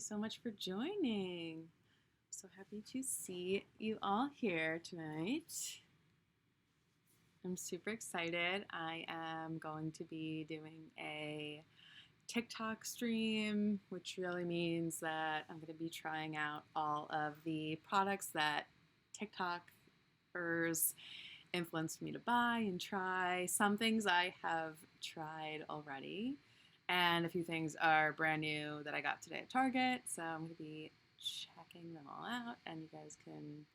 so much for joining. So happy to see you all here tonight. I'm super excited. I am going to be doing a TikTok stream, which really means that I'm going to be trying out all of the products that TikTokers influenced me to buy and try. Some things I have tried already, and a few things are brand new that I got today at Target. So I'm going to be checking them all out, and you guys can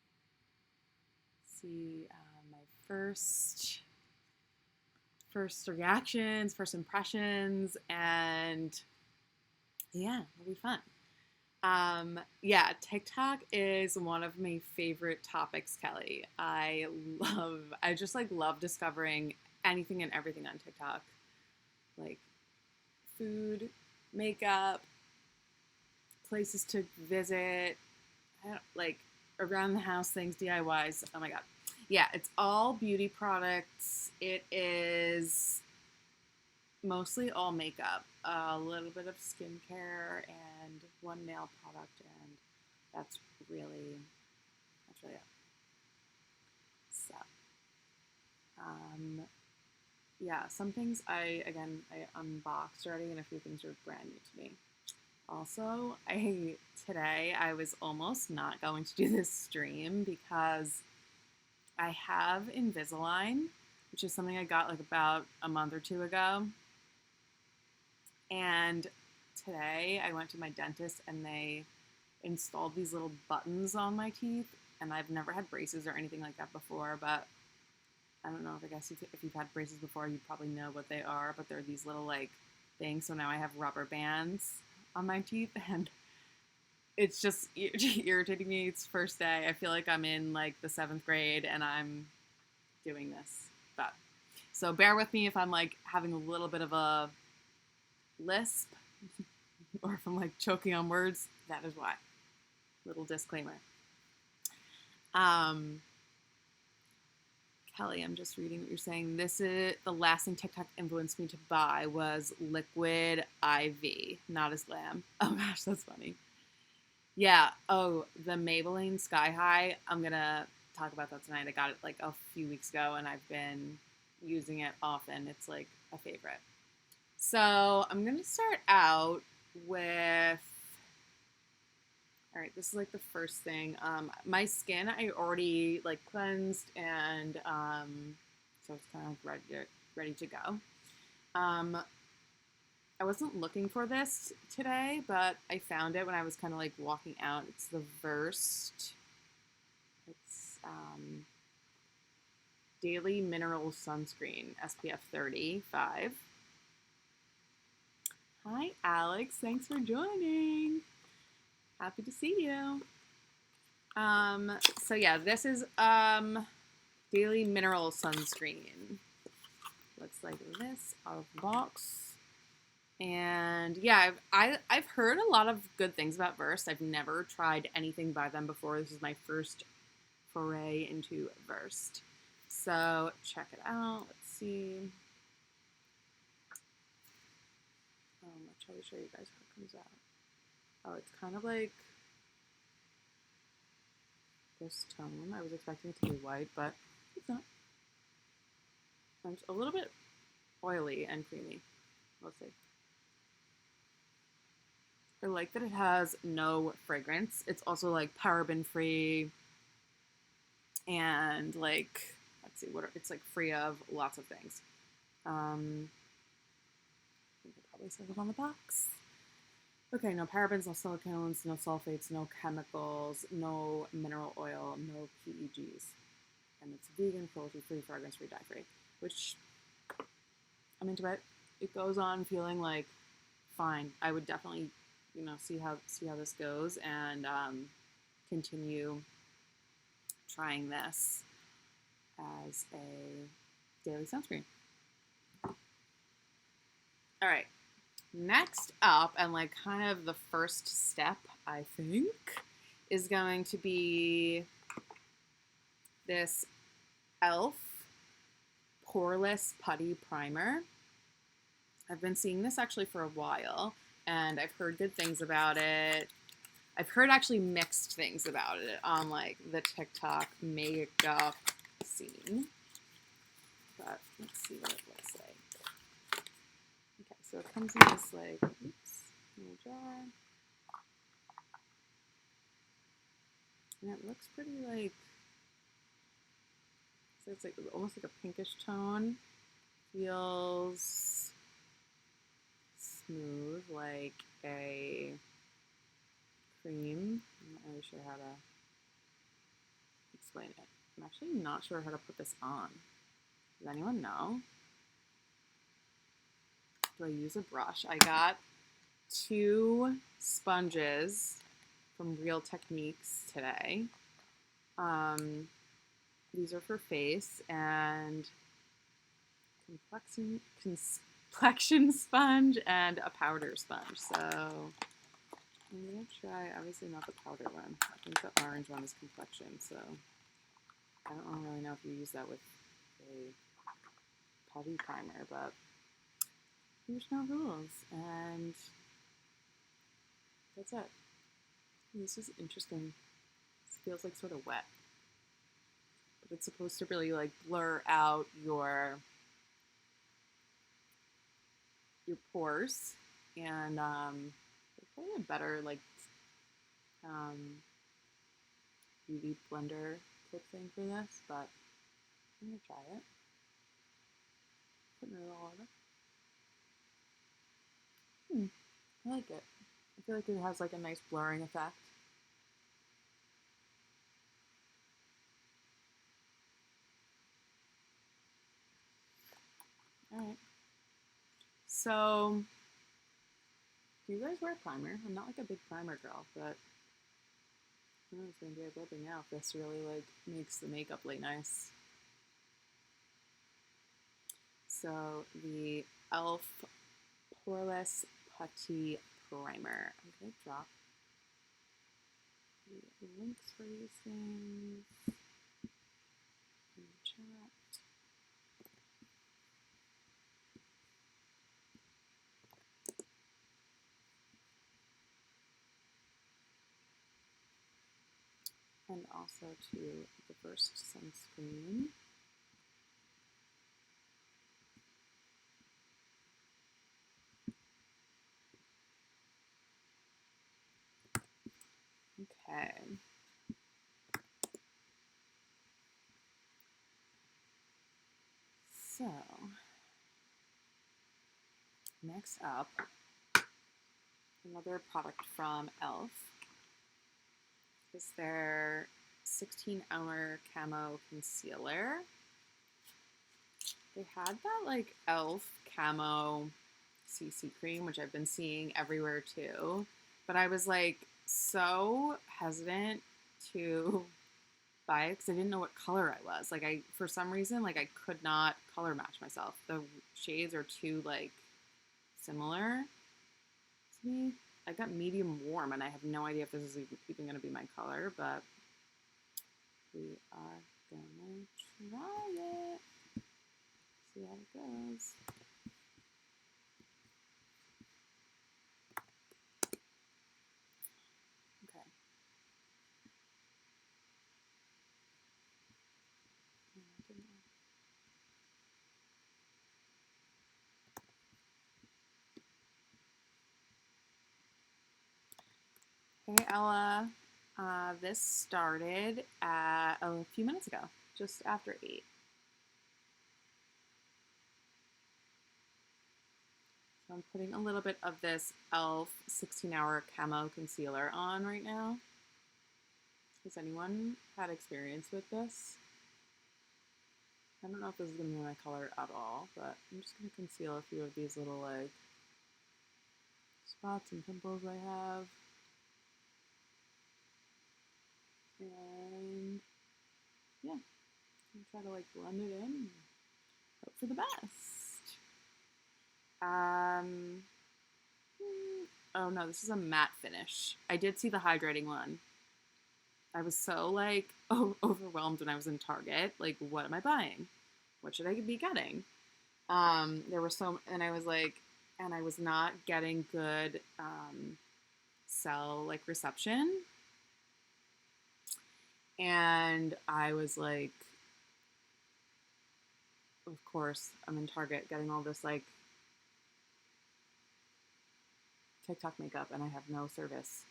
see my first reactions, first impressions, and yeah, it'll be fun. TikTok is one of my favorite topics, Kelly. I just love discovering anything and everything on TikTok. Like food, makeup, places to visit, around the house things, DIYs. Oh my God. Yeah, it's all beauty products. It is mostly all makeup, a little bit of skincare, and one nail product, and that's really it. So, some things I unboxed already, and a few things are brand new to me. Also, today I was almost not going to do this stream because I have Invisalign, which is something I got about a month or two ago. And today I went to my dentist and they installed these little buttons on my teeth. And I've never had braces or anything like that before, but I don't know if you've had braces before, you probably know what they are, but they're these little things. So now I have rubber bands on my teeth, and it's just irritating me. It's first day. I feel like I'm in the 7th grade and I'm doing this. But so bear with me if I'm having a little bit of a lisp or if I'm choking on words. That is why. Little disclaimer. Kelly, I'm just reading what you're saying. This is the last thing TikTok influenced me to buy was liquid IV, not as glam. Oh gosh, that's funny. Yeah. Oh, the Maybelline Sky High. I'm gonna talk about that tonight. I got it a few weeks ago, and I've been using it often. It's a favorite. So I'm gonna start out with. All right, this is the first thing. My skin I already cleansed, and so it's kind of ready to go. I wasn't looking for this today, but I found it when I was kind of walking out. It's the Versed. It's Daily Mineral Sunscreen, SPF 35. Hi, Alex. Thanks for joining. Happy to see you. This is Daily Mineral Sunscreen. Looks like this out of the box. And yeah, I've heard a lot of good things about Versed. I've never tried anything by them before. This is my first foray into Versed. So check it out. Let's see. I'll try to show you guys how it comes out. Oh, it's kind of this tone. I was expecting it to be white, but it's not. It's a little bit oily and creamy. We'll see. I like that it has no fragrance. It's also paraben free, and let's see it's free of lots of things. I think it probably says it on the box. Okay, no parabens, no silicones, no sulfates, no chemicals, no mineral oil, no PEGs. And it's vegan, cruelty-free, fragrance-free, dye-free, which I'm into it. It goes on feeling fine. I would definitely, see how this goes and continue trying this as a daily sunscreen. All right. Next up, and kind of the first step, I think, is going to be this e.l.f. Poreless Putty Primer. I've been seeing this actually for a while, and I've heard good things about it. I've heard actually mixed things about it on like the TikTok makeup scene. But let's see what it looks like. Okay, so it comes in this like, oops, little jar. And it looks pretty like, so it's like almost like a pinkish tone. Feels smooth, like a cream. I'm not really sure how to explain it. I'm actually not sure how to put this on. Does anyone know? Do I use a brush? I got 2 sponges from Real Techniques today. These are for face and complexion sponge and a powder sponge. So I'm gonna try, obviously not the powder one. I think the orange one is complexion, so I don't really know if you use that with a putty primer, but there's no rules, and that's it. This is interesting. This feels like sort of wet, but it's supposed to really like blur out your pores, and there's probably a better like beauty blender type thing for this, but I'm gonna try it. Putting it all over. I like it. I feel like it has like a nice blurring effect. All right. So, do you guys wear primer? I'm not like a big primer girl, but I don't know, it's gonna be a good thing now if this really like makes the makeup look nice. So the e.l.f. Poreless Putty Primer. I'm gonna drop the links for these things in the chat. And also to the first sunscreen. Okay. So, next up, another product from e.l.f. is their 16-hour camo concealer. They had that like e.l.f. camo CC cream, which I've been seeing everywhere too. But I was like so hesitant to buy it because I didn't know what color I was. Like for some reason, like I could not color match myself. The shades are too like similar to me. I got medium warm and I have no idea if this is even going to be my color, but we are gonna try it. See how it goes. Okay. Hey Ella, this started at a few minutes ago, just after 8. So I'm putting a little bit of this e.l.f. 16-hour camo concealer on right now. Has anyone had experience with this? I don't know if this is going to be my color at all, but I'm just going to conceal a few of these little like spots and pimples I have. And yeah, I'm try to like blend it in and hope for the best. Oh no, this is a matte finish. I did see the hydrating one. I was so like overwhelmed when I was in Target. Like, what am I buying? What should I be getting? There were so, and I was like, and I was not getting good cell like reception. And I was like, of course, I'm in Target getting all this like TikTok makeup and I have no service.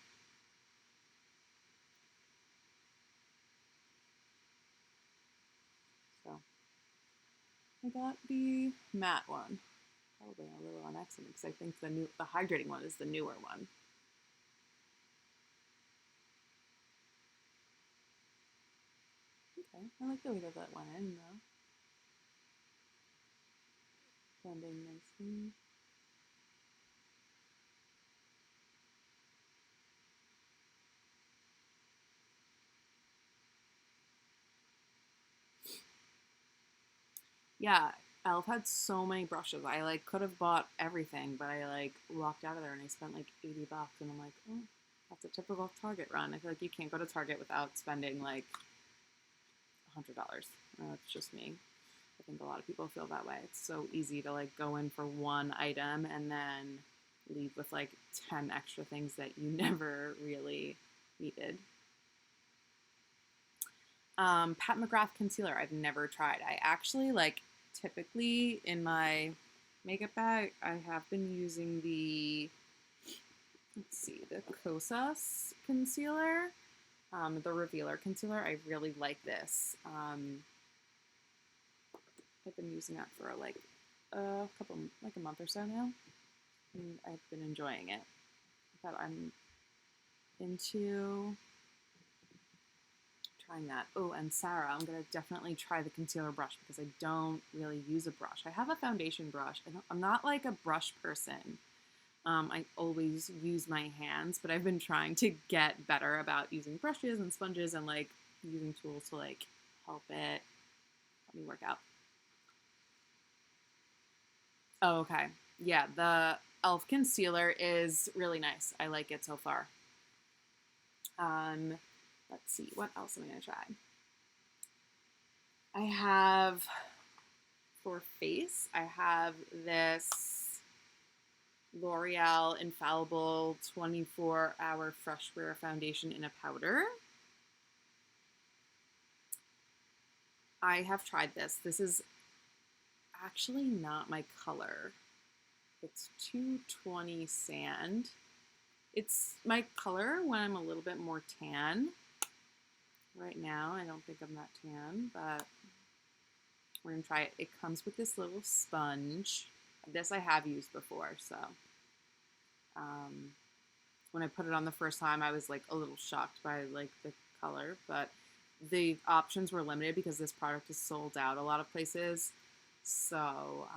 So I got the matte one. Probably a little on accident because I think the hydrating one is the newer one. Okay, I like the way that went in though. Blending nicely. Yeah, Elf had so many brushes. I like could have bought everything, but I like walked out of there and I spent like $80 and I'm like, oh, that's a typical Target run. I feel like you can't go to Target without spending like $100. It's just me. I think a lot of people feel that way. It's so easy to like go in for one item and then leave with like 10 extra things that you never really needed. Pat McGrath concealer I've never tried. I actually like typically in my makeup bag I have been using the the Kosas concealer, the Revealer concealer. I really like this. I've been using that for like a month or so now, and I've been enjoying it. But I'm into trying that. Oh, and Sarah, I'm going to definitely try the concealer brush because I don't really use a brush. I have a foundation brush. I'm not like a brush person. I always use my hands, but I've been trying to get better about using brushes and sponges and like using tools to like help me work out. Oh, okay. Yeah, the e.l.f. concealer is really nice. I like it so far. Um, let's see, what else am I going to try? I have, for face, I have this L'Oreal Infallible 24-Hour Fresh Wear Foundation in a powder. I have tried this. This is actually not my color. It's 220 Sand. It's my color when I'm a little bit more tan. Right now, I don't think I'm that tan, but we're going to try it. It comes with this little sponge. This I have used before, so when I put it on the first time, I was like a little shocked by like the color, but the options were limited because this product is sold out a lot of places. So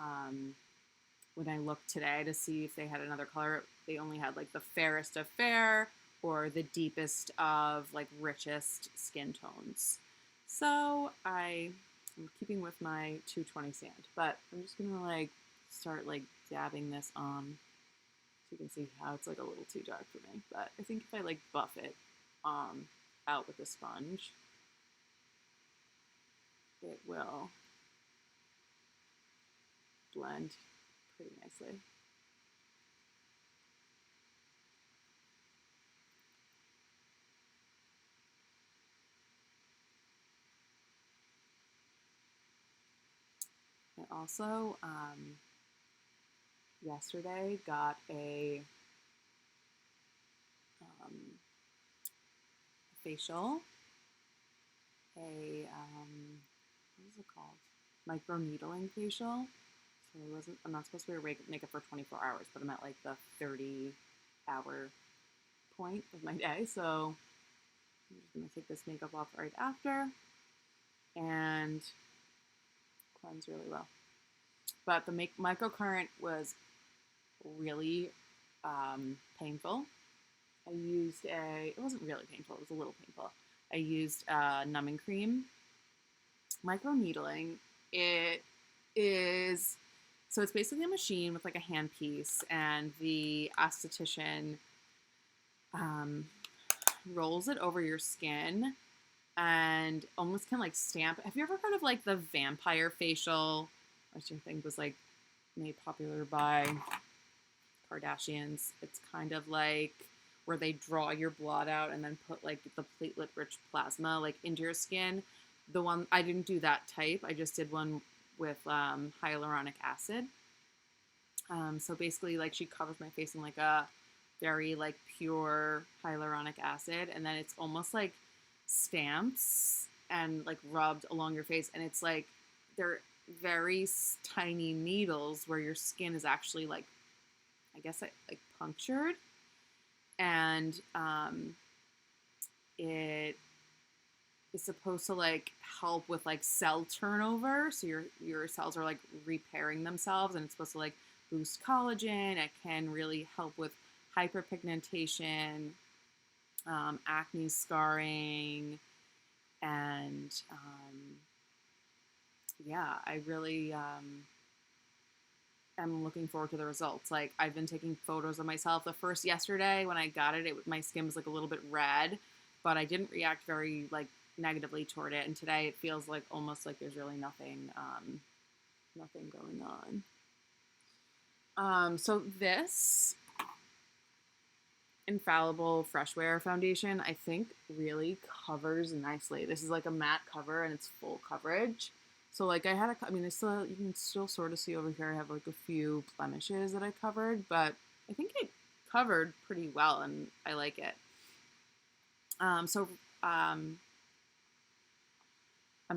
when I looked today to see if they had another color, they only had like the fairest of fair or the deepest of like richest skin tones. So I'm keeping with my 220 Sand, but I'm just gonna like start like dabbing this on so you can see how it's like a little too dark for me. But I think if I like buff it out with a sponge, it will blend pretty nicely. I also yesterday got a facial, what is it called? Micro needling facial. So I'm not supposed to wear makeup for 24 hours, but I'm at like the 30-hour point of my day. So I'm just gonna take this makeup off right after and cleanse really well. But the microcurrent was really painful. It wasn't really painful, it was a little painful. I used numbing cream. Microneedling, it is, so it's basically a machine with like a handpiece, and the esthetician rolls it over your skin and almost can like stamp. Have you ever heard of like the vampire facial, which I think was like made popular by Kardashians? It's kind of like where they draw your blood out and then put like the platelet-rich plasma like into your skin. The one I didn't do that type. I just did one with hyaluronic acid. So basically, like she covers my face in like a very like pure hyaluronic acid, and then it's almost like stamps and like rubbed along your face, and it's like they're very tiny needles where your skin is actually like, I guess like punctured, and it is supposed to like help with like cell turnover, so your cells are like repairing themselves, and it's supposed to like boost collagen. It can really help with hyperpigmentation, acne scarring, and yeah, I really am looking forward to the results. Like I've been taking photos of myself. The first yesterday when I got it, my skin was like a little bit red, but I didn't react very like negatively toward it. And today it feels like almost like there's really nothing going on. So this Infallible Fresh Wear foundation, I think really covers nicely. This is like a matte cover and it's full coverage. So like I had I mean, you can still sort of see over here I have like a few blemishes that I covered, but I think it covered pretty well and I like it. So I'm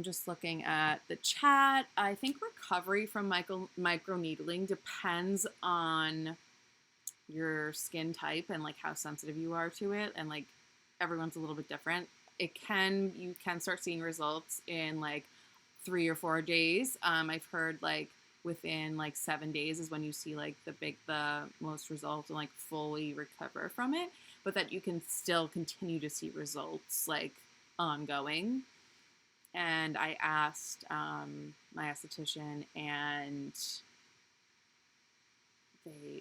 just looking at the chat. I think recovery from microneedling depends on your skin type and like how sensitive you are to it, and like everyone's a little bit different. You can start seeing results in like 3 or 4 days. I've heard like within like 7 days is when you see like the most results and like fully recover from it, but that you can still continue to see results like ongoing. And I asked my esthetician, and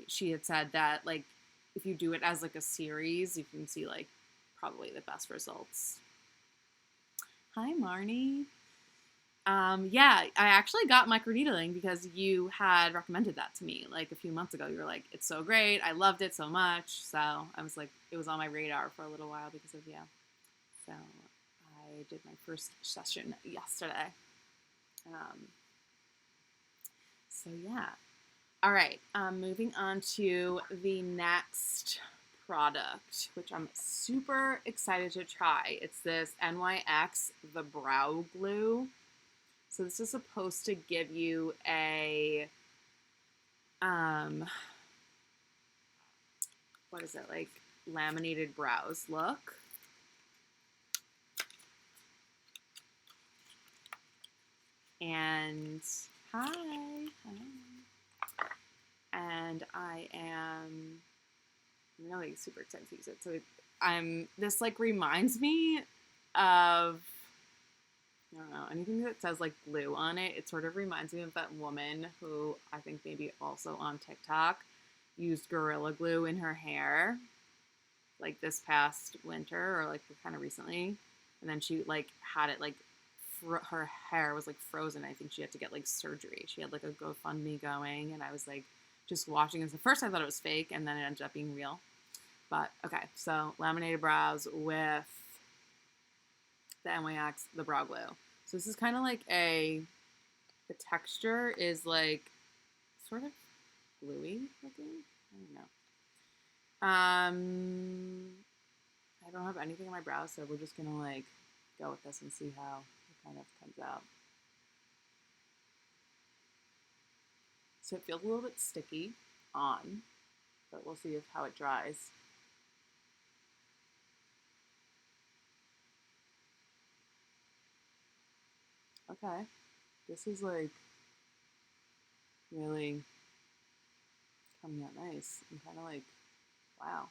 she had said that like if you do it as like a series, you can see like probably the best results. Hi, Marnie. Yeah, I actually got microneedling because you had recommended that to me like a few months ago. You were like, it's so great. I loved it so much. So I was like, it was on my radar for a little while because of you. So I did my first session yesterday. So yeah. All right, moving on to the next product, which I'm super excited to try. It's this NYX The Brow Glue. So this is supposed to give you a, what is it, like laminated brows look. And hi. And I am really super excited to use it. So this like reminds me of, I don't know, anything that says like glue on it. It sort of reminds me of that woman who I think maybe also on TikTok used Gorilla Glue in her hair like this past winter or like kind of recently. And then she like had it like her hair was like frozen. I think she had to get like surgery. She had like a GoFundMe going, and I was like just watching this. At first I thought it was fake, and then it ended up being real. But okay, so laminated brows with the NYX The Brow Glue. So this is kind of like the texture is like sort of gluey looking. I don't know. I don't have anything on my brows, so we're just gonna like go with this and see how it kind of comes out. So it feels a little bit sticky on, but we'll see how it dries. Okay, this is like really coming out nice. I'm kind of like, wow.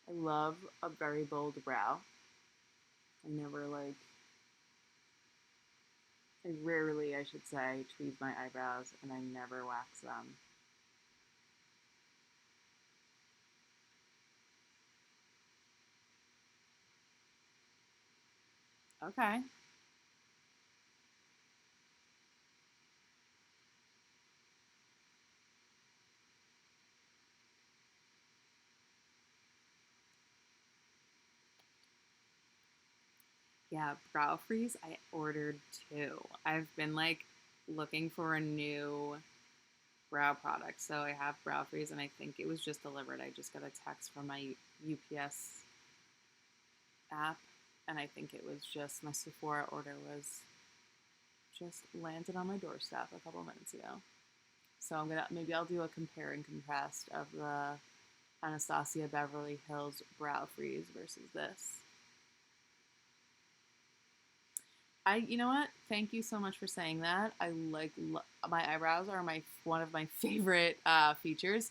I love a very bold brow. I rarely, I should say, tweeze my eyebrows, and I never wax them. Okay. Yeah, brow freeze. I ordered two. I've been like looking for a new brow product. So I have brow freeze, and I think it was just delivered. I just got a text from my UPS app, and I think it was just my Sephora order was just landed on my doorstep a couple minutes ago. So maybe I'll do a compare and contrast of the Anastasia Beverly Hills brow freeze versus this. You know what? Thank you so much for saying that. I my eyebrows are one of my favorite features.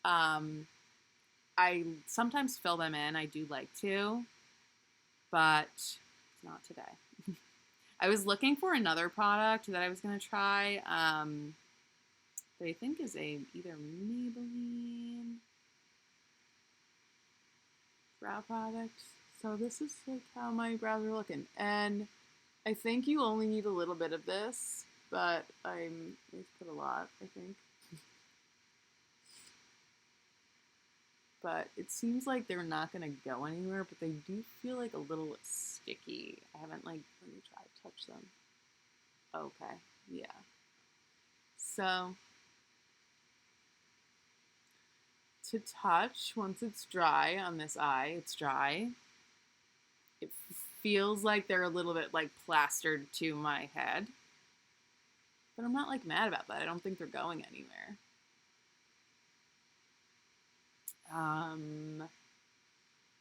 Um, I sometimes fill them in. I do like to, but not today. I was looking for another product that I was gonna try. That I think is either Maybelline brow product. So this is like how my brows are looking, and I think you only need a little bit of this, but let's put a lot, I think. But it seems like they're not gonna go anywhere, but they do feel like a little sticky. I haven't let me try to touch them. Okay, yeah. So to touch, once it's dry on this eye, it's dry. It feels like they're a little bit like plastered to my head. But I'm not like mad about that. I don't think they're going anywhere.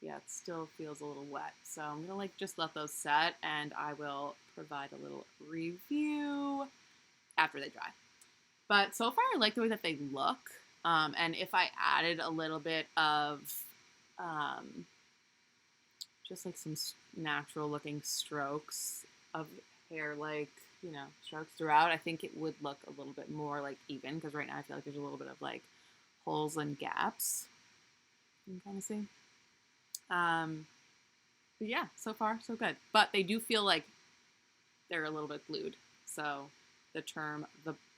Yeah, it still feels a little wet. So I'm gonna like just let those set, and I will provide a little review after they dry. But so far I like the way that they look. And if I added a little bit of um, just like some natural looking strokes of hair, like, strokes throughout, I think it would look a little bit more like even, because right now I feel like there's a little bit of like holes and gaps. You can kind of see. But yeah, so far so good. But they do feel like they're a little bit glued. So the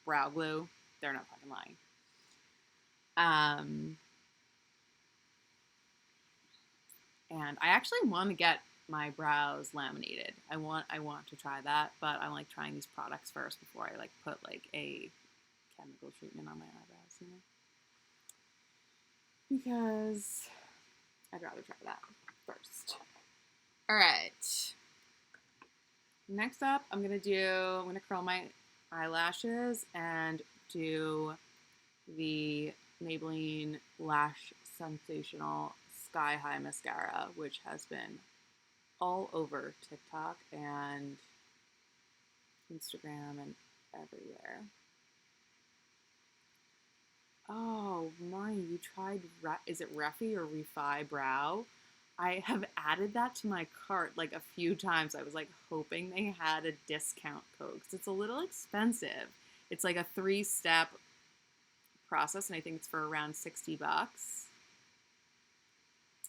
brow glue, they're not fucking lying. And I actually want to get my brows laminated. I want to try that, but I'm like trying these products first before I like put like a chemical treatment on my eyebrows, because I'd rather try that first. All right. Next up, I'm gonna curl my eyelashes and do the Maybelline Lash Sensational Sky High Mascara, which has been all over TikTok and Instagram and everywhere. Oh, Marnie, you tried, is it Refi or Refi Brow? I have added that to my cart like a few times. I was like hoping they had a discount code because it's a little expensive. It's like a 3-step process, and I think it's for around $60.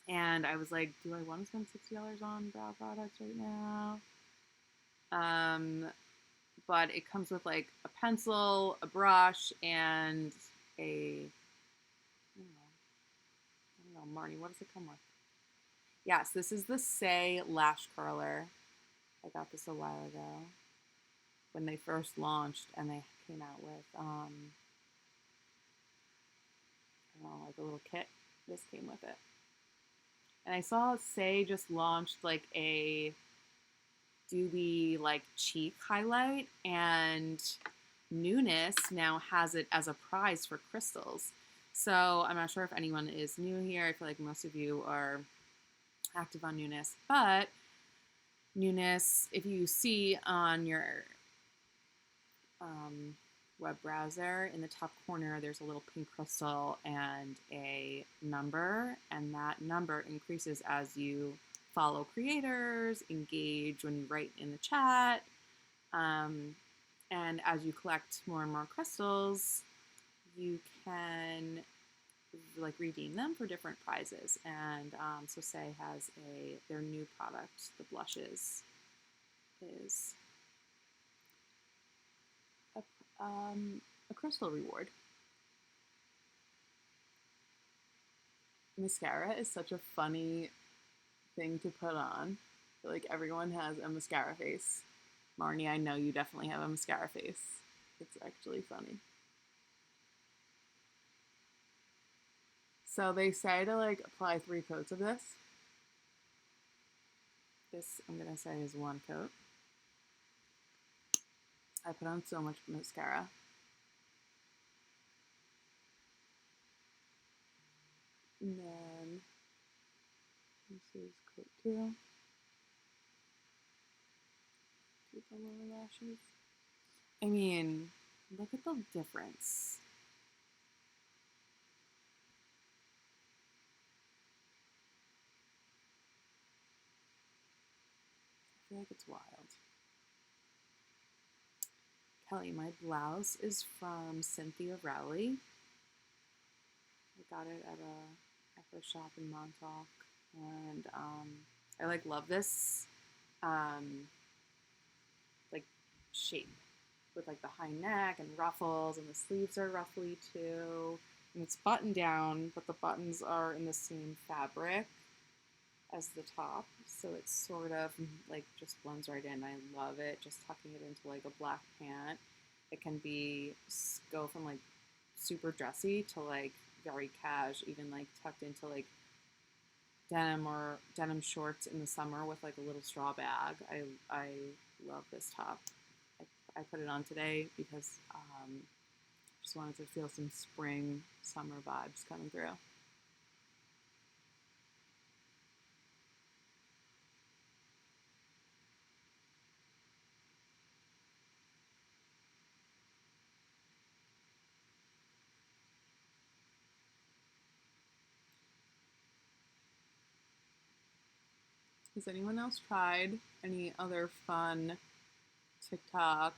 And I was like, do I want to spend $60 on brow products right now? But it comes with like a pencil, a brush, and I don't know, Marnie, what does it come with? Yes, this is the Say Lash Curler. I got this a while ago when they first launched, and they came out with, I don't know, like a little kit. This came with it. And I saw Say just launched like a dewy like cheek highlight, and NEWNESS now has it as a prize for crystals. So I'm not sure if anyone is new here. I feel like most of you are active on NEWNESS, but NEWNESS, if you see on your web browser in the top corner, there's a little pink crystal and a number, and that number increases as you follow creators, engage when you write in the chat, and as you collect more and more crystals, you can like redeem them for different prizes. And so Say has their new product, the blushes, is a crystal reward. Mascara is such a funny thing to put on. feel like everyone has a mascara face. Marnie, I know you definitely have a mascara face. It's actually funny. So they say to like apply 3 coats of this. This I'm gonna say is 1 coat. I put on so much mascara. And then this is coat 2. Do the lower lashes. I mean, look at the difference. I feel like it's wild. Kelly, my blouse is from Cynthia Rowley. I got it at a Echo shop in Montauk, and I like love this like shape with like the high neck and ruffles, and the sleeves are ruffly too. And it's buttoned down, but the buttons are in the same fabric as the top, so it's sort of like just blends right in. I love it. Just tucking it into like a black pant. It can be go from like super dressy to like very cash, even like tucked into like denim or denim shorts in the summer with like a little straw bag. I love this top. I put it on today because just wanted to feel some spring summer vibes coming through. Has anyone else tried any other fun TikTok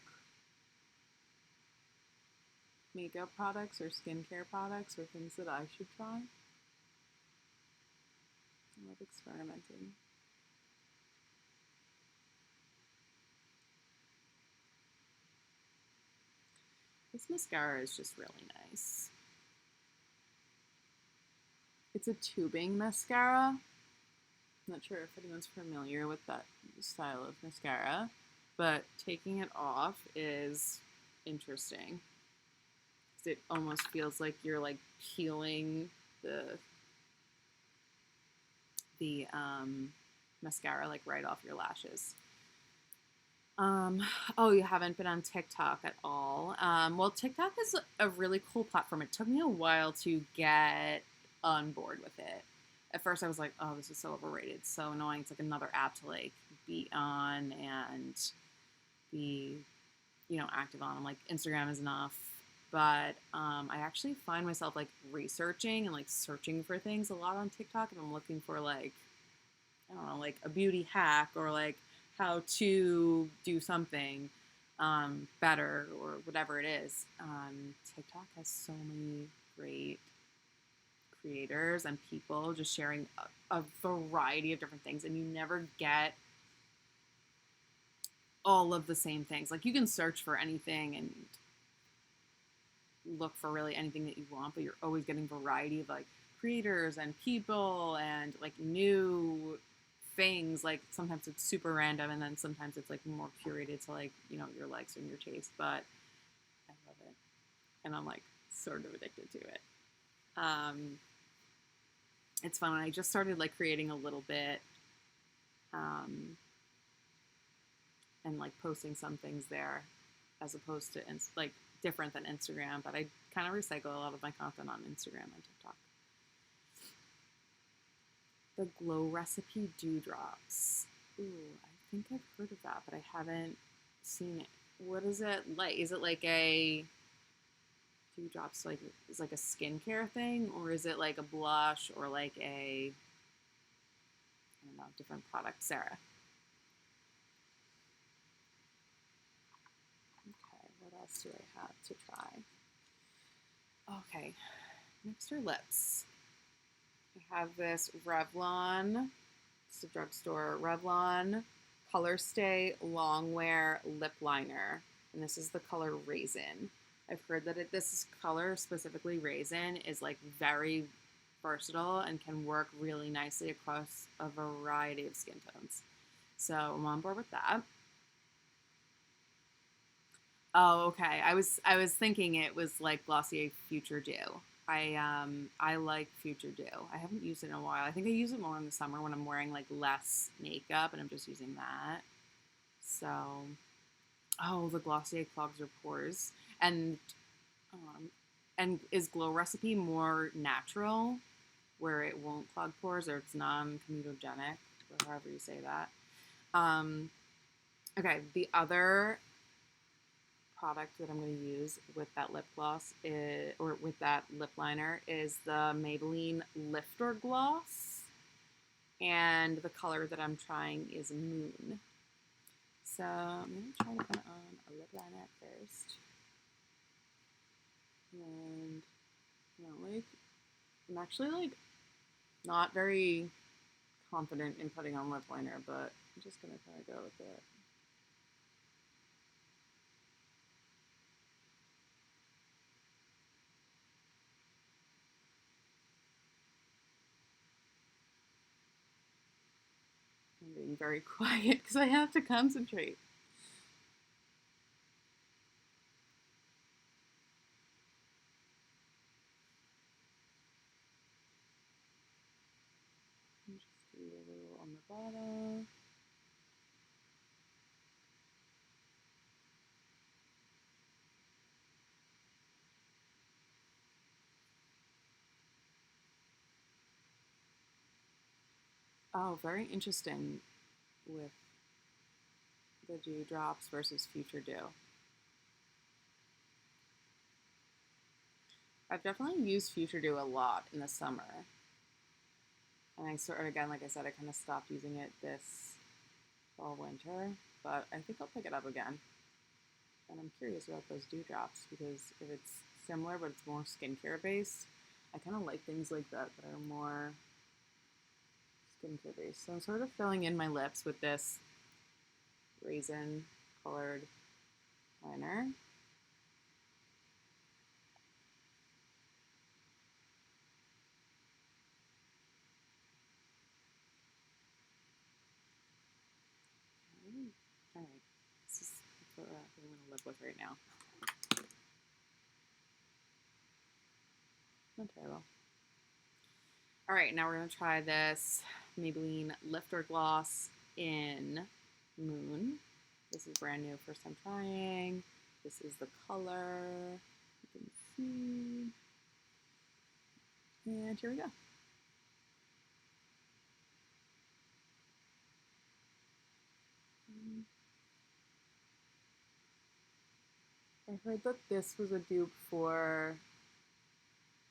makeup products or skincare products or things that I should try? I love experimenting. This mascara is just really nice. It's a tubing mascara. I'm not sure if anyone's familiar with that style of mascara, but taking it off is interesting. It almost feels like you're like peeling the mascara like right off your lashes. Oh, you haven't been on TikTok at all. Well, TikTok is a really cool platform. It took me a while to get on board with it. At first, I was like, "Oh, this is so overrated, so annoying." It's like another app to like be on and be, active on. I'm like, Instagram is enough. But I actually find myself like researching and like searching for things a lot on TikTok, and I'm looking for like, I don't know, like a beauty hack or like how to do something better or whatever it is. TikTok has so many great creators and people just sharing a variety of different things, and you never get all of the same things. Like you can search for anything and look for really anything that you want, but you're always getting variety of like creators and people and like new things. Like sometimes it's super random, and then sometimes it's like more curated to like your likes and your taste. But I love it, and I'm like sort of addicted to it. It's fun. I just started like creating a little bit, and like posting some things there, as opposed to like different than Instagram. But I kind of recycle a lot of my content on Instagram and TikTok. The Glow Recipe Dewdrops. Ooh, I think I've heard of that, but I haven't seen it. What is it like? Is it like a dewdrops like is like a skincare thing, or is it like a blush or like a I don't know different product, Sarah? Okay, what else do I have to try? Okay, next are lips. I have this Revlon. It's a drugstore Revlon Color Stay Longwear Lip Liner, and this is the color Raisin. I've heard that this color, specifically Raisin, is like very versatile and can work really nicely across a variety of skin tones. So I'm on board with that. Oh, okay. I was thinking it was like Glossier Future Dew. I like Future Dew. I haven't used it in a while. I think I use it more in the summer when I'm wearing like less makeup and I'm just using that. So, oh, the Glossier clogs your pores. And um, and is Glow Recipe more natural, where it won't clog pores or it's non-comedogenic, or however you say that. Um, okay, the other product that I'm going to use with that lip gloss or with that lip liner is the Maybelline Lifter Gloss. And the color that I'm trying is Moon. So I'm going to try to put on a lip liner first. And I'm actually like not very confident in putting on lip liner, but I'm just going to kind of go with it. I'm being very quiet because I have to concentrate. Just do a little on the bottom. Oh, very interesting with the dewdrops versus Future Dew. I've definitely used Future Dew a lot in the summer. And I sort of, again, like I said, I kind of stopped using it this fall, winter. But I think I'll pick it up again. And I'm curious about those dewdrops because if it's similar but it's more skincare based, I kind of like things like that are more skincare based. So I'm sort of filling in my lips with this raisin colored liner. All right, this is what I'm going to live with right now. Not terrible. All right, now we're going to try this Maybelline Lifter Gloss in Moon. This is brand new, first time trying. This is the color. You can see. And here we go. I heard that this was a dupe for,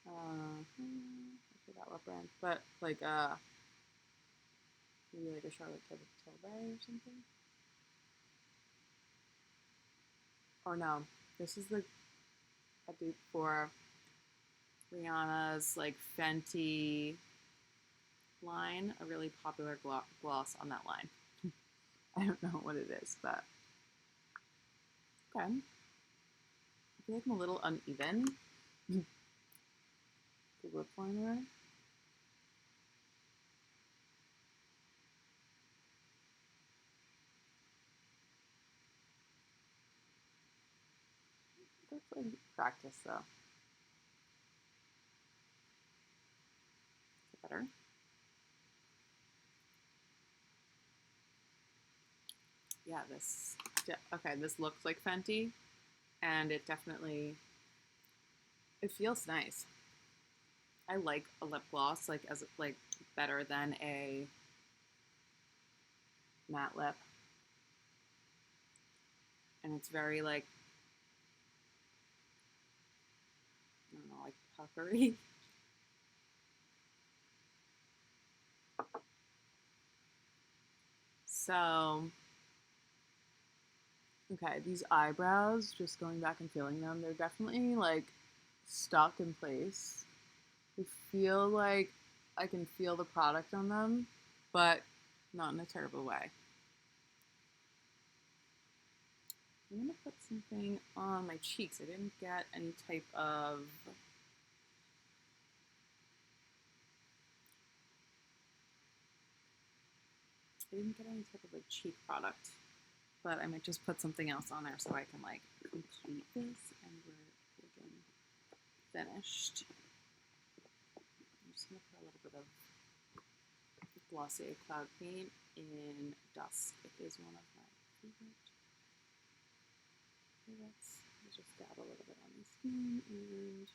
I forgot what brand, but like maybe like a Charlotte Tilbury or something. Or no, this is the a dupe for Rihanna's like Fenty line, a really popular gloss on that line. I don't know what it is, but okay. I feel like I'm a little uneven. The lip liner. That's like practice though. Is it better? Yeah, this. Okay, this looks like Fenty, and it definitely it feels nice. I like a lip gloss like as like better than a matte lip, and it's very like I don't know, like puckery. So okay, these eyebrows, just going back and feeling them, they're definitely like stuck in place. They feel like I can feel the product on them, but not in a terrible way. I'm gonna put something on my cheeks. I didn't get any type of I didn't get any type of like cheek product, but I might just put something else on there so I can like complete this, and we're looking finished. I'm just gonna put a little bit of Glossier Cloud Paint in Dusk. It is one of my favorites. I'll just dab a little bit on the skin and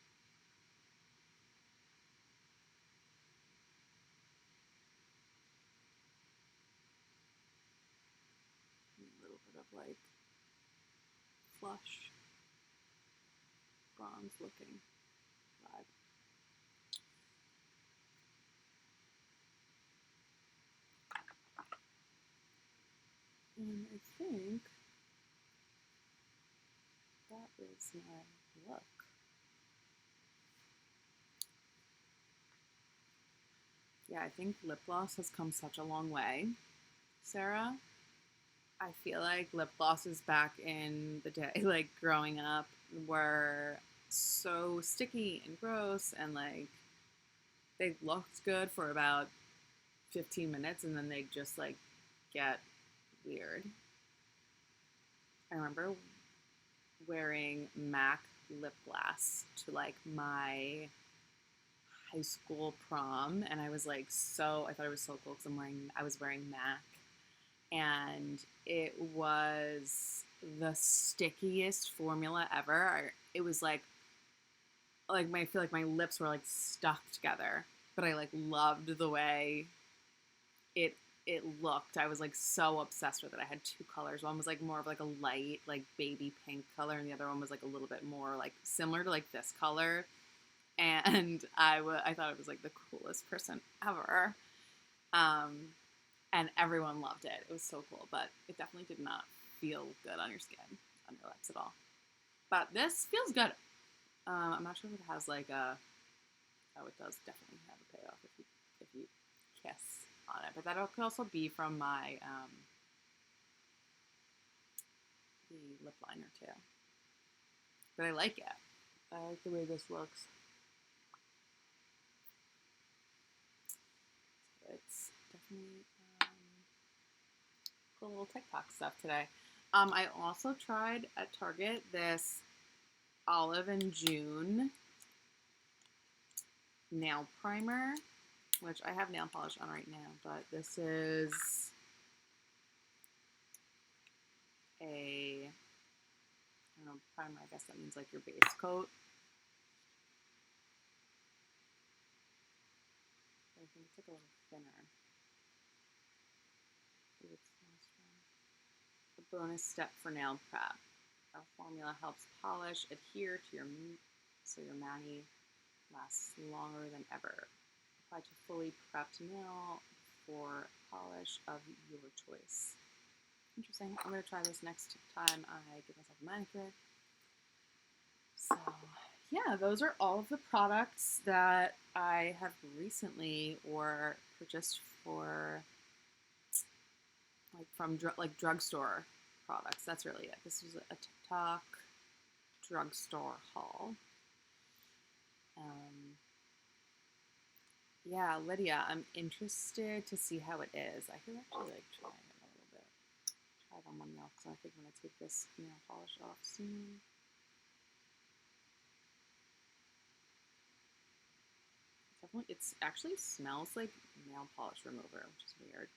a little bit of like flush bronze looking vibe. And I think that is my look. Yeah, I think lip gloss has come such a long way, Sarah. I feel like lip glosses back in the day, like growing up, were so sticky and gross, and like they looked good for about 15 minutes and then they just like get weird. I remember wearing MAC lip gloss to like my high school prom, and I was like I thought it was so cool because I was wearing MAC, and it was the stickiest formula ever. It was like I feel like my lips were like stuck together, but I like loved the way it it looked. I was like so obsessed with it. I had two colors. One was like more of like a light like baby pink color, and the other one was like a little bit more like similar to like this color. And I thought it was like the coolest person ever. And everyone loved it. It was so cool, but it definitely did not feel good on your skin, on your lips at all. But this feels good. I'm not sure if it has like a. Oh, it does definitely have a payoff if you kiss on it. But that could also be from my the lip liner too. But I like it. I like the way this looks. So it's definitely cool little TikTok stuff today. I also tried at Target this Olive and June nail primer, which I have nail polish on right now, but this is a, I don't know, primer, I guess that means like your base coat. I think it's like a little thinner. Ooh, it's so strong. A bonus step for nail prep. Our formula helps polish, adhere to your so your mani lasts longer than ever. Apply to fully prepped nail for polish of your choice. Interesting. I'm going to try this next time I give myself a manicure. So, yeah, those are all of the products that I have recently or purchased for, like, from drugstore products. That's really it. This was a TikTok drugstore haul. Yeah, Lydia, I'm interested to see how it is. I could actually like try it a little bit. Try it on one nail because I think I'm gonna take this nail polish off soon. It actually smells like nail polish remover, which is weird.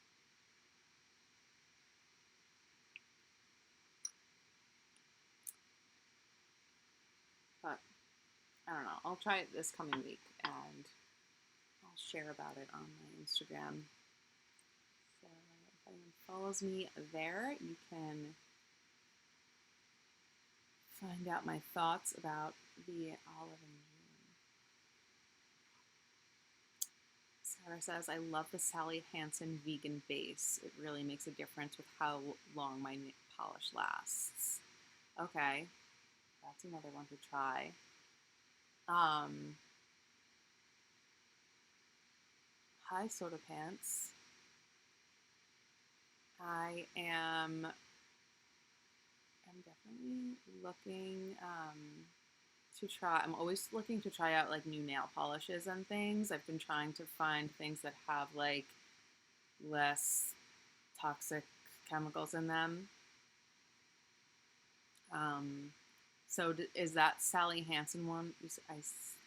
But I don't know. I'll try it this coming week and I'll share about it on my Instagram. So if anyone follows me there, you can find out my thoughts about the Olive and June. Sarah says, I love the Sally Hansen vegan base. It really makes a difference with how long my polish lasts. Okay, that's another one to try. Hi, Soda Pants. I'm definitely looking to try. I'm always looking to try out like new nail polishes and things. I've been trying to find things that have like less toxic chemicals in them. So is that Sally Hansen one? I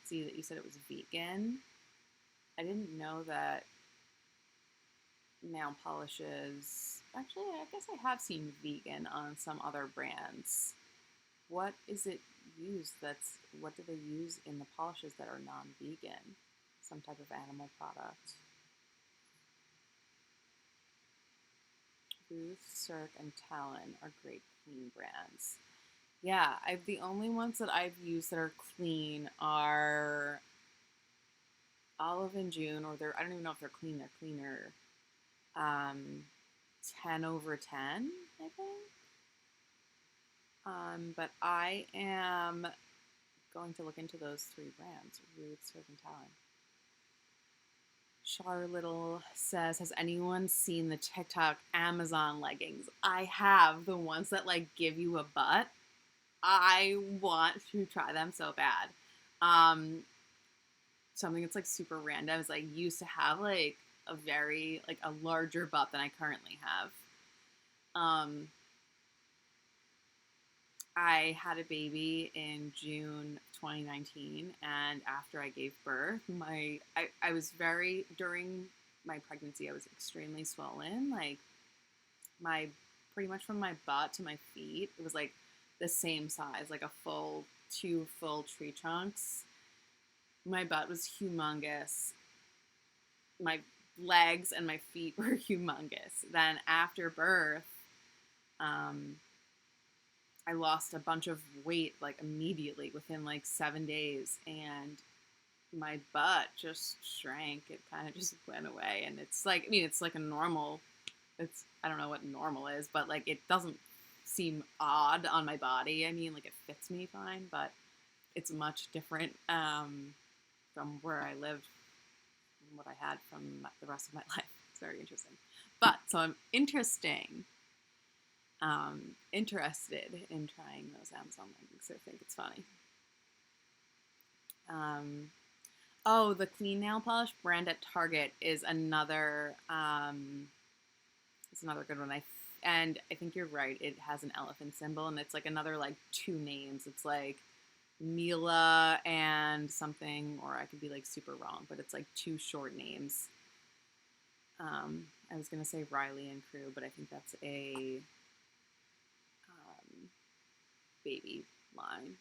see that you said it was vegan. I didn't know that nail polishes. Actually, I guess I have seen vegan on some other brands. What is it used? What do they use in the polishes that are non-vegan? Some type of animal product. Booth, Cirque, and Talon are great clean brands. Yeah, the only ones that I've used that are clean are Olive and June, or I don't even know if they're clean. They're cleaner. 10/10, I think. But I am going to look into those 3 brands: Rude, Cirque, and Talon. Char Little says, has anyone seen the TikTok Amazon leggings? I have, the ones that like give you a butt. I want to try them so bad. Something that's like super random is I used to have like a very like a larger butt than I currently have. I had a baby in June 2019, and after I gave birth, I was during my pregnancy, I was extremely swollen. Like pretty much from my butt to my feet, it was like the same size, like two full tree trunks. My butt was humongous. My legs and my feet were humongous. Then after birth, I lost a bunch of weight like immediately within like 7 days, and my butt just shrank. It kind of just went away, and it's like, I mean, it's like a normal. I don't know what normal is, but like it doesn't seem odd on my body. I mean, like it fits me fine, but it's much different from where I lived, from what I had from the rest of my life. It's very interesting. But so I'm interested in trying those Amazon leggings. I think it's funny. Oh, the clean nail polish brand at Target is another good one. And I think you're right. It has an elephant symbol, and it's like another like 2 names. It's like Mila and something, or I could be like super wrong, but it's like 2 short names. I was gonna say Riley and Crew, but I think that's a baby line.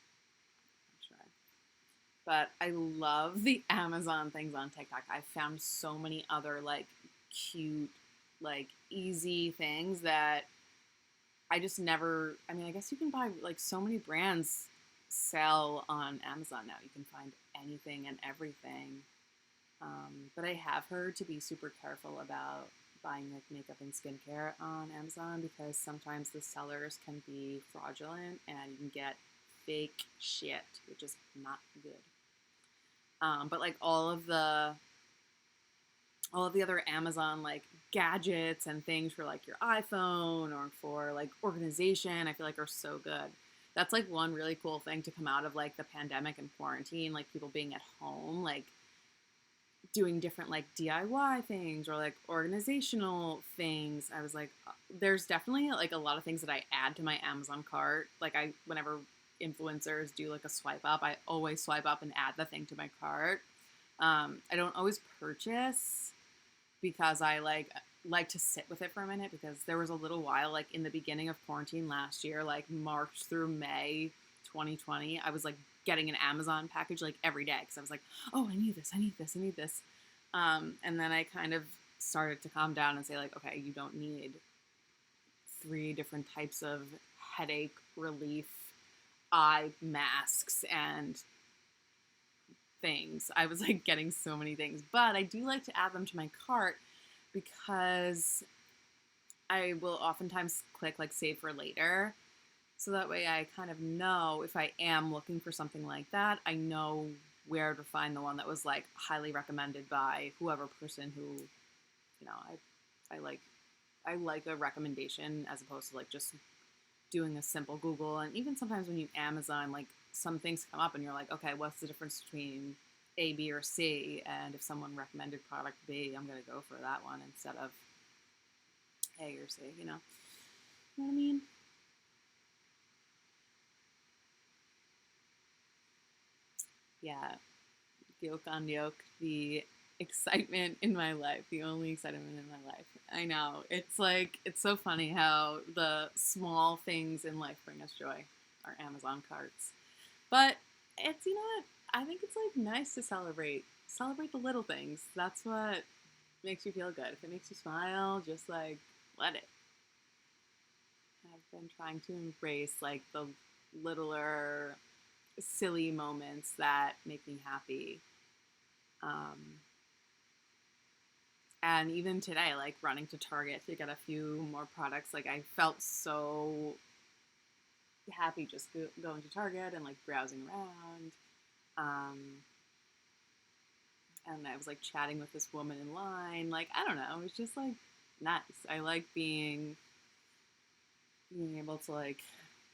But I love the Amazon things on TikTok. I found so many other like cute, like easy things that I just never. I mean, I guess you can buy like so many brands sell on Amazon now. You can find anything and everything. But I have heard to be super careful about buying like makeup and skincare on Amazon, because sometimes the sellers can be fraudulent and you can get fake shit, which is not good. But like all of the other Amazon like gadgets and things for like your iPhone or for like organization, I feel like are so good. That's like one really cool thing to come out of like the pandemic and quarantine, like people being at home, like doing different like DIY things or like organizational things. I was like, there's definitely like a lot of things that I add to my Amazon cart. Like whenever influencers do like a swipe up, I always swipe up and add the thing to my cart. I don't always purchase because I like to sit with it for a minute, because there was a little while like in the beginning of quarantine last year, like March through May 2020, I was like getting an Amazon package like every day, because I was like, oh, I need this, I need this, I need this. And then I kind of started to calm down and say like, okay, you don't need 3 different types of headache relief eye masks and things. I was like getting so many things, but I do like to add them to my cart because I will oftentimes click like save for later. So that way I kind of know if I am looking for something like that, I know where to find the one that was like highly recommended by whoever person who, you know, I like a recommendation as opposed to like just doing a simple Google. And even sometimes when you Amazon, like some things come up and you're like, okay, what's the difference between A, B, or C? And if someone recommended product B, I'm going to go for that one instead of A or C, you know? You know what I mean? Yeah, yoke on yoke, the excitement in my life, the only excitement in my life. I know. It's like, it's so funny how the small things in life bring us joy, our Amazon carts. But it's, you know what? I think it's like nice to celebrate the little things. That's what makes you feel good. If it makes you smile, just like let it. I've been trying to embrace like the littler, silly moments that make me happy. Um, and even today, like running to Target to get a few more products, like I felt so happy just going to Target and like browsing around. Um, and I was like chatting with this woman in line. Like, I don't know, it was just like nice. I like being able to like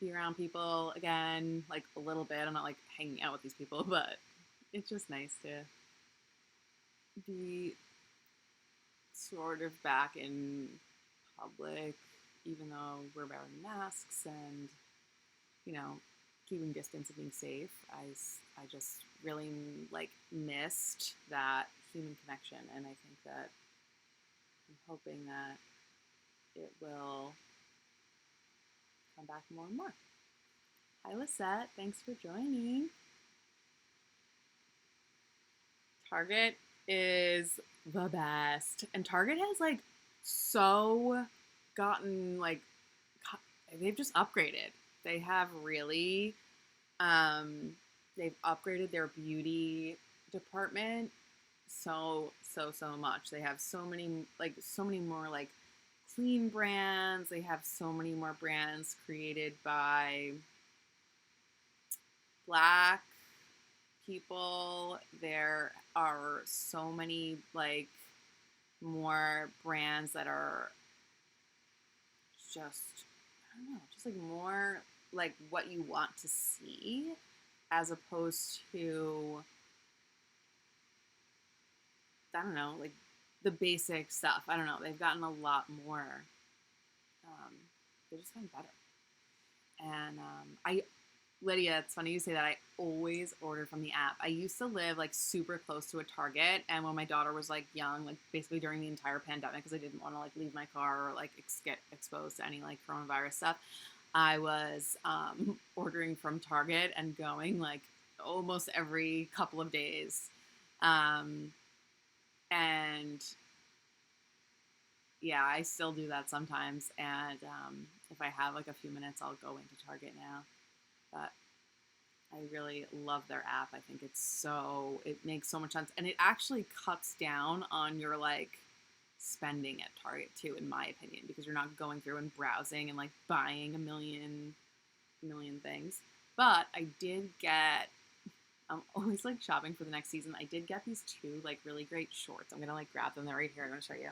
be around people again, like a little bit. I'm not like hanging out with these people, but it's just nice to be sort of back in public, even though we're wearing masks and, you know, keeping distance and being safe. I just really like missed that human connection, and I think that I'm hoping that it will come back more and more. Hi, Lisette. Thanks for joining. Target is the best. And Target has like so gotten like they've just upgraded. They have really um they've upgraded their beauty department so much. They have so many more like clean brands. They have so many more brands created by black people. There are so many like more brands that are just, I don't know, just like more like what you want to see as opposed to, I don't know, like the basic stuff. I don't know. They've gotten a lot more. Um, they're just gotten better. And Lydia, it's funny you say that. I always order from the app. I used to live like super close to a Target, and when my daughter was like young, like basically during the entire pandemic, because I didn't want to like leave my car or like get exposed to any like coronavirus stuff, I was ordering from Target and going like almost every couple of days, um, and yeah, I still do that sometimes. And if I have like a few minutes, I'll go into Target now, but I really love their app. I think it makes so much sense. And it actually cuts down on your like spending at Target too, in my opinion, because you're not going through and browsing and like buying a million things. But I did get, I'm always like shopping for the next season. I did get these two like really great shorts. I'm gonna like grab them. They're right here. I'm gonna show you.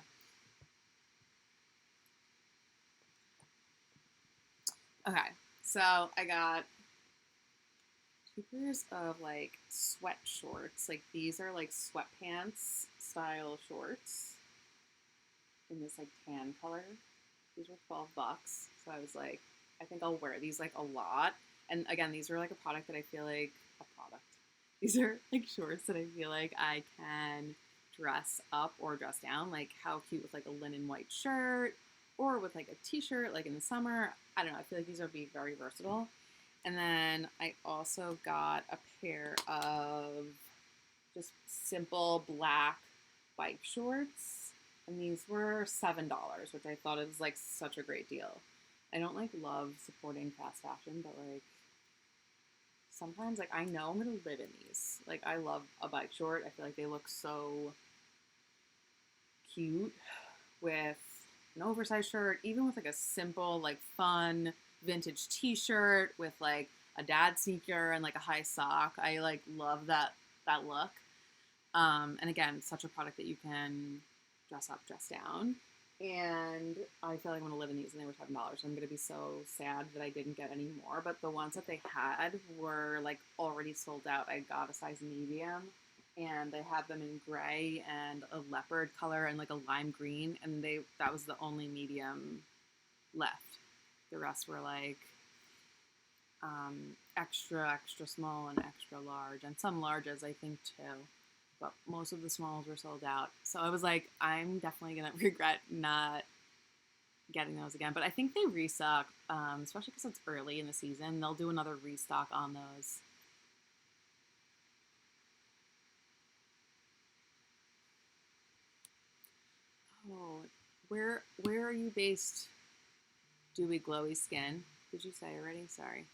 Okay. So I got two pairs of like sweat shorts. Like these are like sweatpants style shorts in this like tan color. These were $12. So I was like, I think I'll wear these like a lot. And again, these are like a product that I feel like a product. These are like shorts that I feel like I can dress up or dress down. Like how cute with like a linen white shirt or with like a t-shirt like in the summer. I don't know. I feel like these would be very versatile. And then I also got a pair of just simple black bike shorts. And these were $7, which I thought was like such a great deal. I don't like love supporting fast fashion, but like sometimes like I know I'm gonna live in these. Like I love a bike short. I feel like they look so cute with an oversized shirt, even with like a simple, like fun vintage t-shirt with like a dad sneaker and like a high sock. I like love that look. And again, such a product that you can dress up, dress down. And I feel like I'm gonna live in these, and they were $7. I'm gonna be so sad that I didn't get any more. But the ones that they had were like already sold out. I got a size medium, and they had them in gray and a leopard color and like a lime green, and that was the only medium left. The rest were like extra small and extra large, and some larges I think too. But most of the smalls were sold out. So I was like, I'm definitely gonna regret not getting those again. But I think they restock, especially because it's early in the season. They'll do another restock on those. Oh, where are you based? Dewy, glowy skin. Did you say already? Sorry.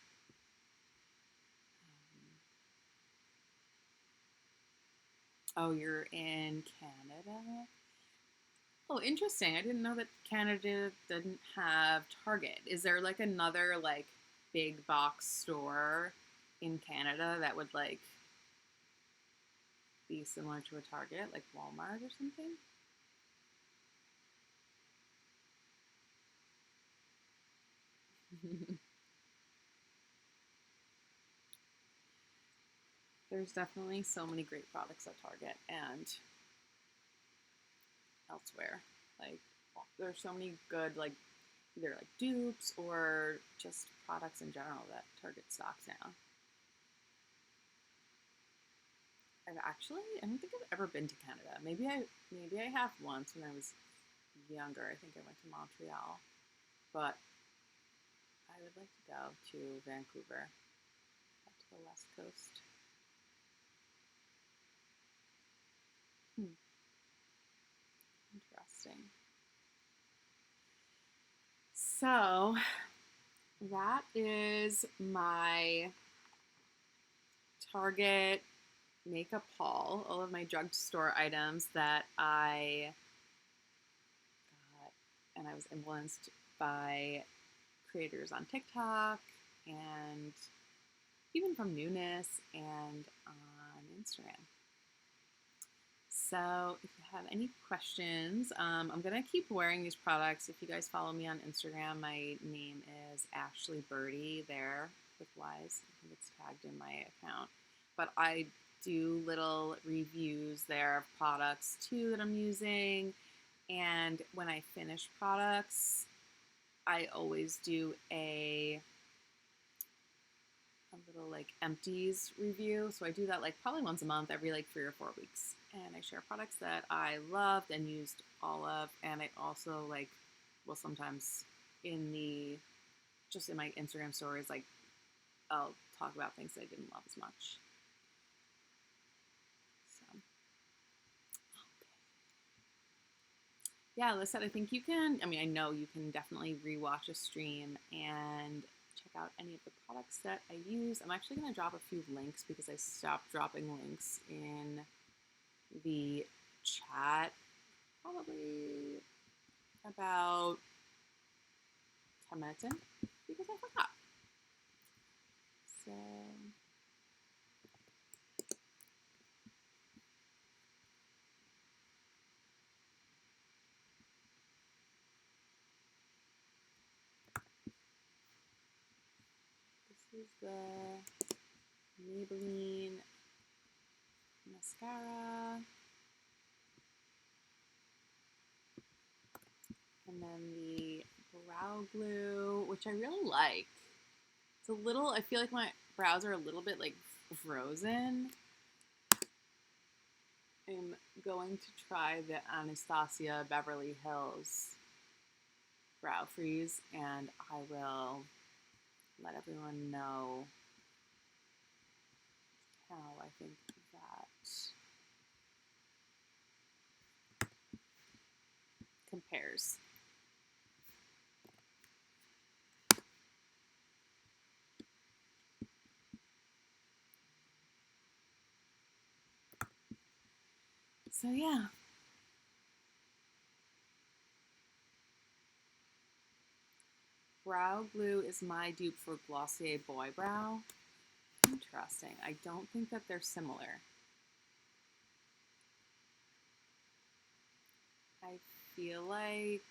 Oh, you're in Canada? Oh, interesting. I didn't know that Canada didn't have Target. Is there like another like big box store in Canada that would like be similar to a Target, like Walmart or something? There's definitely so many great products at Target and elsewhere. Like there's so many good like either like dupes or just products in general that Target stocks now. I don't think I've ever been to Canada. Maybe I have once when I was younger. I think I went to Montreal, but I would like to go to Vancouver, up to the west coast. Hmm, interesting. So that is my Target makeup haul. All of my drugstore items that I got, and I was influenced by creators on TikTok and even from NEWNESS and on Instagram. So if you have any questions, I'm going to keep wearing these products. If you guys follow me on Instagram, my name is Ashley Birdie there with Y's. I think it's tagged in my account. But I do little reviews there of products too that I'm using. And when I finish products, I always do a little like empties review. So I do that like probably once a month, every like 3 or 4 weeks. And I share products that I loved and used all of. And I also like will sometimes in the just in my Instagram stories, like I'll talk about things that I didn't love as much. So yeah, Lisa, I think you can. I mean, I know you can definitely rewatch a stream and check out any of the products that I use. I'm actually going to drop a few links because I stopped dropping links in the chat probably about 10 minutes in because I forgot. So this is the Maybelline mascara. And then the brow glue, which I really like. It's a little, I feel like my brows are a little bit like frozen. I'm going to try the Anastasia Beverly Hills brow freeze, and I will let everyone know how I think that compares. So yeah. Brow glue is my dupe for Glossier Boy Brow. Interesting. I don't think that they're similar. I feel like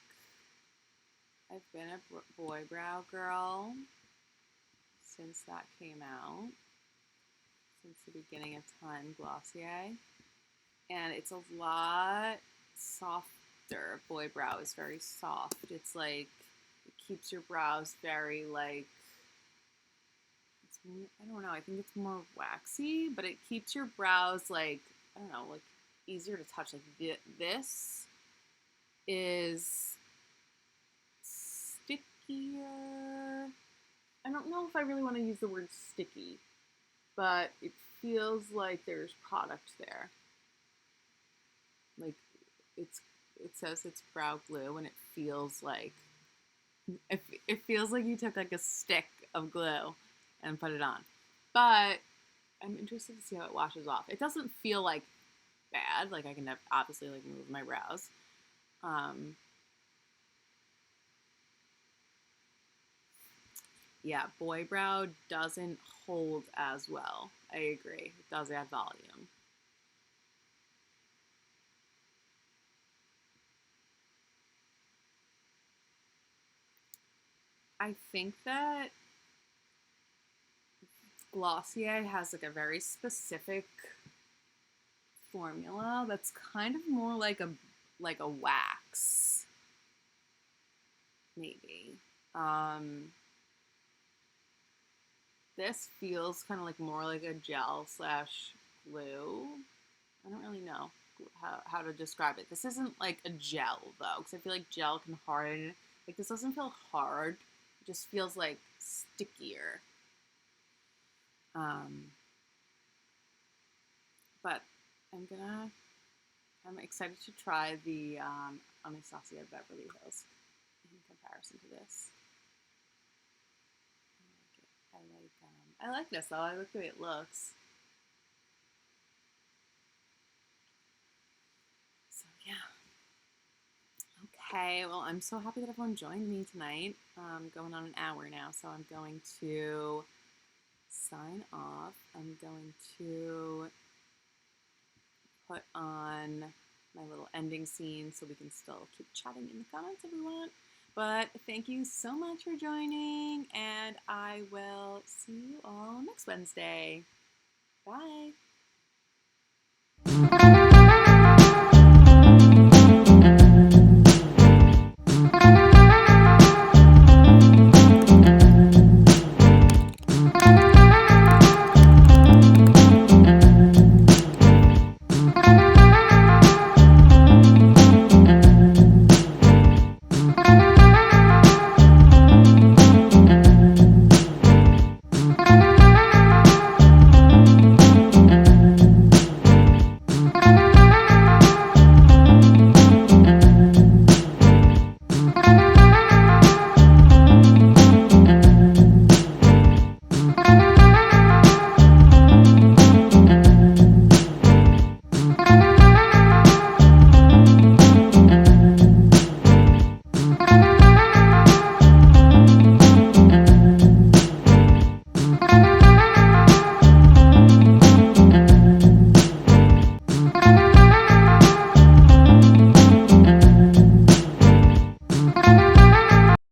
I've been a boy brow girl since that came out, since the beginning of time, Glossier. and it's a lot softer. Boy brow is very soft. It's like, it keeps your brows very like, it's, I don't know, I think it's more waxy, but it keeps your brows like, I don't know, like easier to touch. Like this is stickier. I don't know if I really want to use the word sticky, but it feels like there's product there. Like it says it's brow glue, and it feels like it feels like you took like a stick of glue and put it on. But I'm interested to see how it washes off. It doesn't feel like bad. Like I can obviously like move my brows. Yeah, boy brow doesn't hold as well. I agree. It does add volume. I think that Glossier has like a very specific formula that's kind of more like a wax, maybe. This feels kind of like more like a gel slash glue. I don't really know how to describe it. This isn't like a gel though, because I feel like gel can harden. Like this doesn't feel hard. It just feels like stickier. Um, but I'm excited to try the Anastasia Beverly Hills in comparison to this. I like it. I like this though. I like the way it looks. So yeah. Okay. Well, I'm so happy that everyone joined me tonight. Going on an hour now, so I'm going to sign off. I'm going to put on my little ending scene so we can still keep chatting in the comments if we want. But thank you so much for joining, and I will see you all next Wednesday. Bye.